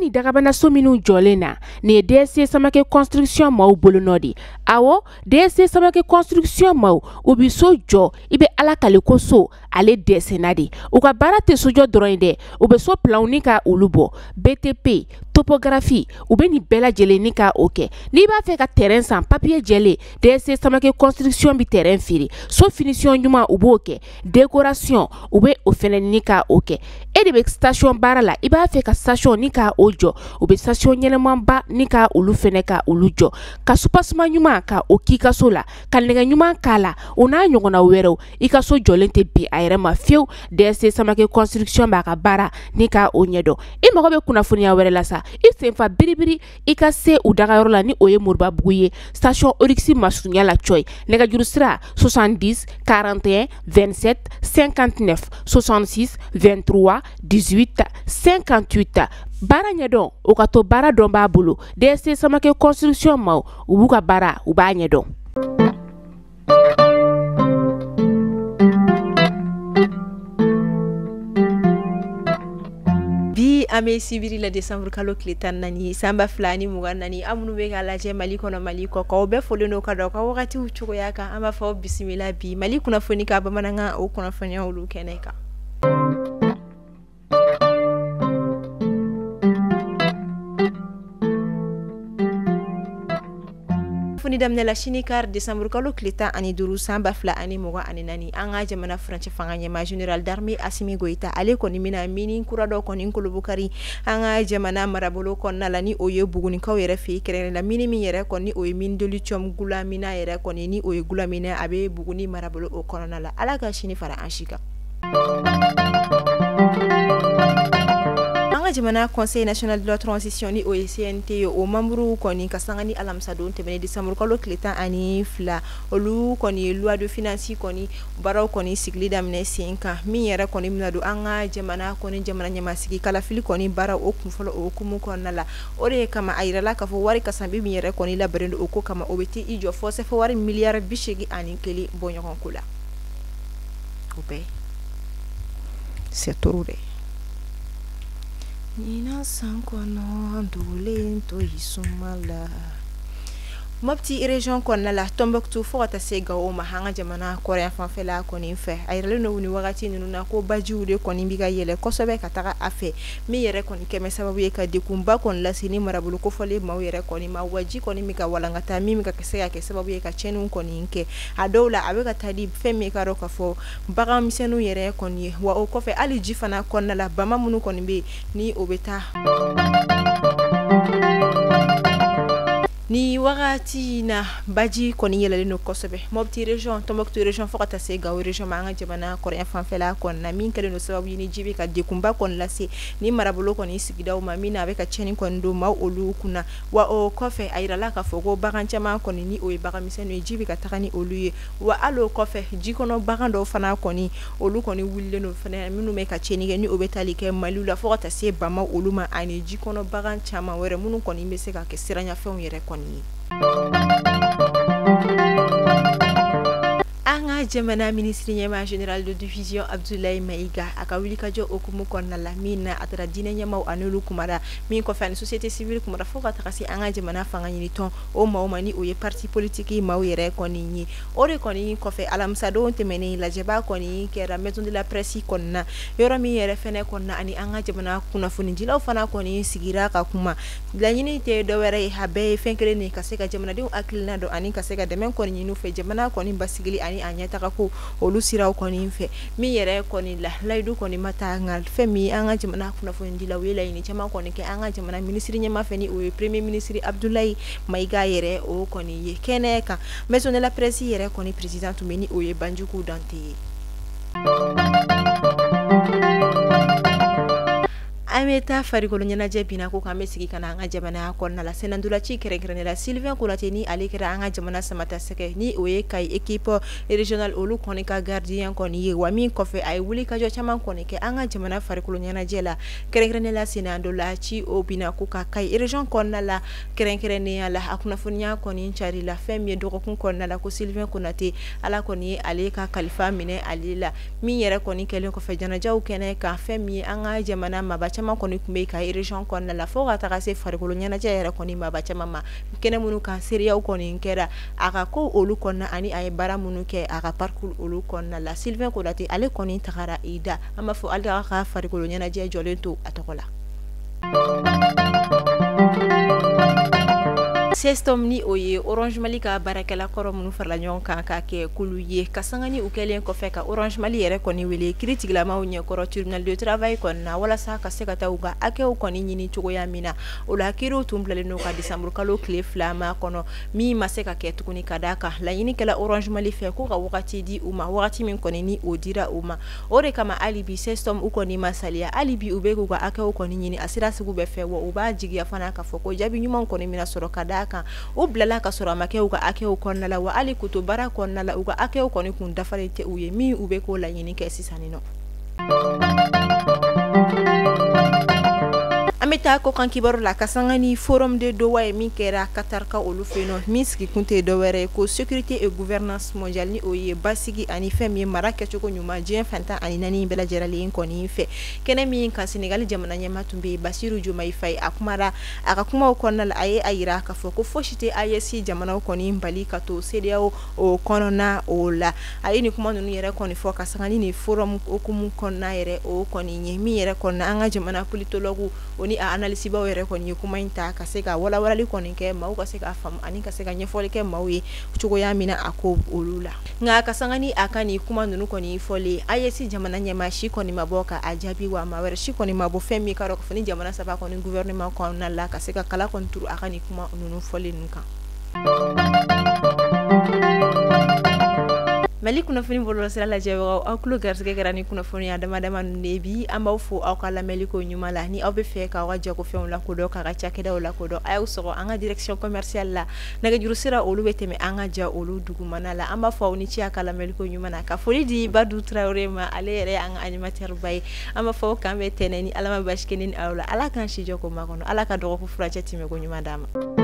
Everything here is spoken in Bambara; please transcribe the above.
ni dagabana so minu jolena ni DSC Samake construction mau bolonodi awo DSC Samake construction mau ubi so jo ibe ala kaliko so ale DSC nadi uka barate sojo droinde ube so plaunika ulubo BTP topographie ube ni bela jele nika oke ni ba fe ka terrain sans papier jele DSC Samake construction bi terrain firi so finition nyuma uboke décoration ube ofene nika oke e de station barala iba fe ka station nika ojo ube station nyelemamba nika ulu fene ka ulujo ka supasma nyuma ka okika sola ka nega nyuma kala ona nyongona wero ika so jolente bi ayre ma fiu DSC Samake construction ba ka bara nika onyedo e mago be kuna funia were la sa i senfa biribiri ika se udaga yorola ni oye murba buye station orixi masunya la choy nega jurusra 70 41 27 59 66 23 18 58 bara nyedon okato bara don ba bulu DSC Samake construction mau ubuka bara uba nyedon bi ame sibiri la décembre kalo kletan nani samba flani mugan nani amunu be gala je mali kono mali ko ko be foleno ka do ko wakati uchuko yaka ama fa bismillah bi mali kuna fonika ba mananga o kuna fanya ulu keneka funi damne la shinikar décembre kalo kleta ani duru samba fla ani moga ani nani anga jamana france fanganye ma général d'armée Assimi Goïta ale koni mina mini kurado koni kolobukari anga jamana marabolo konna lani oye buguni kaw yere fi kere la mini mi yere koni oye min de luchom gula mina yere koni ni oye gula mina abe buguni marabolo o konna la alaka shini fara anshika jamana conseil national de la transition ni OECNT o membru koni kasangani alamsa don tebene décembre kalo kleta ani fla olu koni loi de finance koni baraw koni sigli damne 5 mi yera koni minado anga jamana koni jamana nyama sigi kala fili koni bara o kumfolo o kumu konala ore kama ayirala ka fo wari kasambi mi yera koni la berendo o ko kama obeti ijo force fo wari milliard bishegi ani keli bonyo konkula obe c'est torure Nina sankono ndule to isumala mopti région konna la Tombouctou fota sega o mahanga jamana korea fanfela koni fe ayrele no woni wagati nunu na ko bajude koni biga yele kosobe kataka afe mi yere koni keme sababu ye ka dikumba kon la sini marabulu ko fole ma yere koni ma waji koni mika walangata mi mika kesega ke sababu ye ka chenu koni nke adola abeka tadi fe mi ka roka fo baga misenu yere koni wa o ko fe ali jifana konna la bama munu koni be ni obeta ni wagati na baji koni yele no kosobe mobti région Tombouctou région fokata se gaw région manga jamana korea fanfela kon na min kale no sababu ni jibe ka dekumba kon lase ni marabolo koni sigidaw ma mina be ka cheni kon do ma olu kuna wa o kofe ayirala ka fogo bagancha ma koni ni o baga miseno jibe ka takani oluye wa alo kofe jikono bagando fana koni olu koni wulle no fana minu me ka cheni ni obetali ke malula fokata se bama olu ma ani jikono bagancha ma were munu koni be se ka ke siranya fe on yere koni anga jamana ministre nyama général de division Abdoulaye Maïga akawili kajo okumu konna la mina atara dine nyama anulu kumara min ko fani société civile kumara foka takasi anga jamana fanga ni ton o mani oye parti politique ma yere koni ni ore koni ko fe alamsa do temene la jeba koni kera maison de la presse konna yoro mi yere fene konna ani anga jamana kuna funi jila fana koni sigira ka kuma la nyini te do were habe fenkere ni kaseka jamana de akilna do ani kaseka de men koni nu fe jamana koni basigili ani anyata ko olu siraw koni fe mi yere koni la laydu koni mata ngal fe mi anga jamana kuna fo ndila wela ni chama koni ke anga jamana ministre nyama fe ni o premier ministre Abdoulaye Maïga yere o koni ye keneka maison de la presse yere koni président tumeni o ye banjuku dante ameta farigolo nyana jebina ko kambe sigi kana anga jamana konna la senandula ci kere la Sylvain Kolateni ali kera anga jamana samata seke ni oye kai équipe régional olu konika gardien koni ye wami kofe ay wuli ka jo chama konike anga jamana farigolo nyana jela kere la senandula ci obina ko kai région konna la kere la akuna funya koni chari la femme do ko konna la ko Sylvain Konate ala koni ali ka Khalifa mine ali la mi yere koni kelen ko fe jana jaw kene ka femme anga jamana mabacha caman kɔni kun bɛ ka région kɔnɔna la fo ka taga se farikolo ɲɛnajɛ yɛrɛ kɔni ma ba caman ma kɛnɛ minnu kan seereyaw kɔni kɛra a ka ko olu kɔnɔna ani a ye baara minnu kɛ a ka parcours olu kɔnɔna la Sylvain Kodate ale kɔni tagara i da an b'a fɔ ale ka farikolo ɲɛnajɛ jɔlen to a tɔgɔ la. Sestom ni o ye Orange Mali ka baarakɛla kɔrɔ minnu farala ɲɔgɔn kan ka kɛ kulu ye ka sanga ni u kɛlen kɔfɛ ka Orange Mali yɛrɛ kɔni wele kiiritigilamaw ɲɛkɔrɔ tribunal de travail kɔni na walasa ka se ka taa u ka hakɛw kɔni ɲini cogoya min na o la kiiriw tun bilalen n'o ka décembre kalo tile 2 ma kɔnɔ min ma se ka kɛ tuguni ka d'a kan laɲinikɛla Orange Mali fɛ ko ka wagati di u ma wagati min kɔni ni o dira u ma o de kama hali bi Sestom u kɔni ma saliya hali bi u bɛ k'u ka hakɛw kɔni ɲini a sira sugu bɛɛ fɛ wa u b'a jigiya fana k'a fɔ ko jaabi ɲuman kɔni mina sɔrɔ ka d'a kan u bilala ka sɔrɔ a ma kɛ u ka hakɛw kɔnɔna la wa hali kuto baara kɔnɔna la u ka hakɛw kɔni kun dafalen tɛ u ye min u bɛ k'o laɲini kɛ sisan nɔ. An bɛ taa kɔkan kibaru la ka sanga ni forum de Doha ye min kɛra Qatar ka olu fɛ yen nɔ min sigi kun tɛ dɔwɛrɛ ye ko sécurité et gouvernance mondiale ni o ye basigi ani fɛn min ye mara kɛcogo ɲuman diɲɛ fan tan ani naani bɛɛ lajɛlen kɔni fɛ kɛnɛ min kan Senegal jamana ɲɛmaa tun bɛ Basiru Diomaye Faye a kumara a ka kumaw kɔnɔna la a ye a yira k'a fɔ ko fosi tɛ AES jamanaw kɔni bali ka to CEDEAO o kɔnɔna o la a ye nin kuma ninnu yɛrɛ kɔni fɔ ka sanga ni forum okumu kɔnɔna yɛrɛ o kɔni ye min yɛrɛ kɔnɔna an ka jamana politologue o ni a analyse baw yɛrɛ kɔni ye kuma in ta ka se ka walawalali kɔni kɛ maaw ka se ka faamu ani ka se ka ɲɛfɔli kɛ maaw ye cogoya min na a ko olu la nka ka sanga ni a ka nin kuma ninnu kɔni fɔlen AES jamana ɲɛmaa si kɔni ma bɔ ka a jaabi wa maa wɛrɛ si kɔni ma bɔ fɛn min ka dɔn k'a fɔ ni jamana saba kɔni gouvernement kɔnɔna la ka se ka kala kɔni turu a ka nin kuma ninnu fɔlen ninnu kan. Mali kunnafoni bɔlɔlɔsira lajɛbagaw aw tulo garisɛgɛ kɛra ni kunnafoni dama ninnu de bi an b'aw fo aw ka lamɛnni ko ɲuman la ni aw bɛ fɛ k'aw ka jagofɛnw lakodɔn k'a ka cakɛdaw lakodɔn a y'aw sɔrɔ an ka direction commerciale la nɛgɛjuru sira olu bɛ tɛmɛ an ka ja olu dugumana la an b'a fɔ aw ni ci a ka lamɛnni ko ɲuman na ka foli di Badou Traoré ma ale yɛrɛ an ka animateur ba ye an b'a fɔ k'an bɛ tɛnɛ ni Ala ma basi kɛ ni aw la Ala k'an si jɔ ko makɔnɔ Ala ka dɔgɔkun furancɛ tɛmɛ ko ɲuman d'a ma.